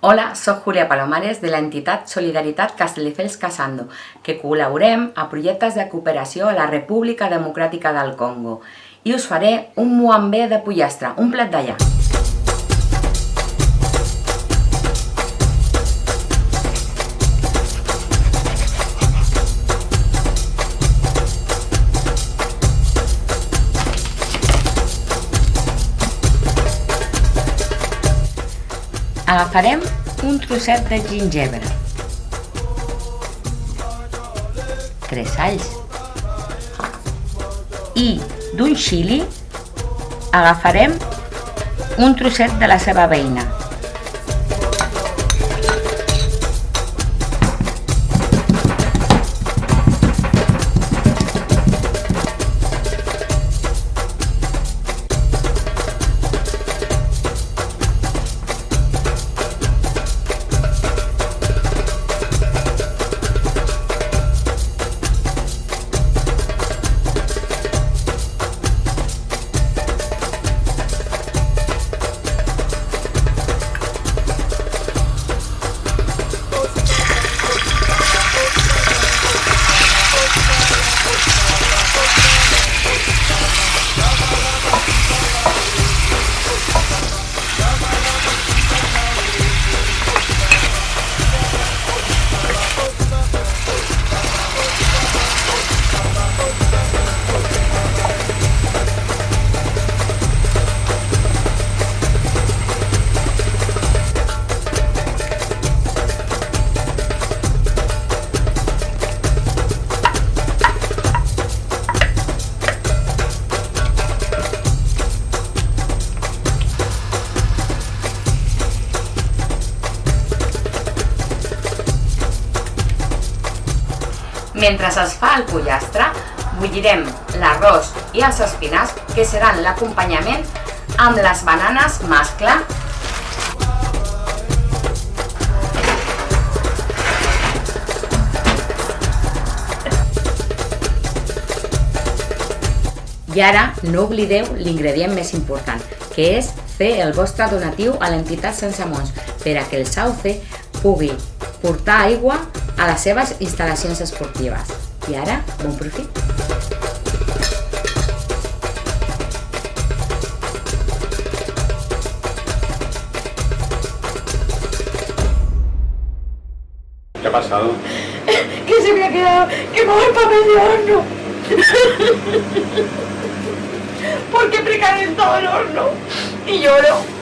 Hola, soc Júlia Palomares de l'entitat Solidaritat Castelldefels Casando, que col·laborem a projectes de cooperació a la República Democràtica del Congo i us faré un muambé de pollastre, un plat d'allà. Agafarem un trosset de gingebre, 3 alls i d'un xili agafarem un trosset de la ceba beina. Mentre es fa el pollastre, bullirem l'arròs i els espinacs, que seran l'acompanyament amb les bananes mascle. I ara no oblideu l'ingredient més important, que és fer el vostre donatiu a l'entitat Sense Mons, per a que el Sauce pugui portar aigua a les seves instal·lacions esportives. I ara, bon profit! ¿Qué ha pasado? Que se me ha quedado quemado el papel de horno. Porque precalentado el horno y lloro.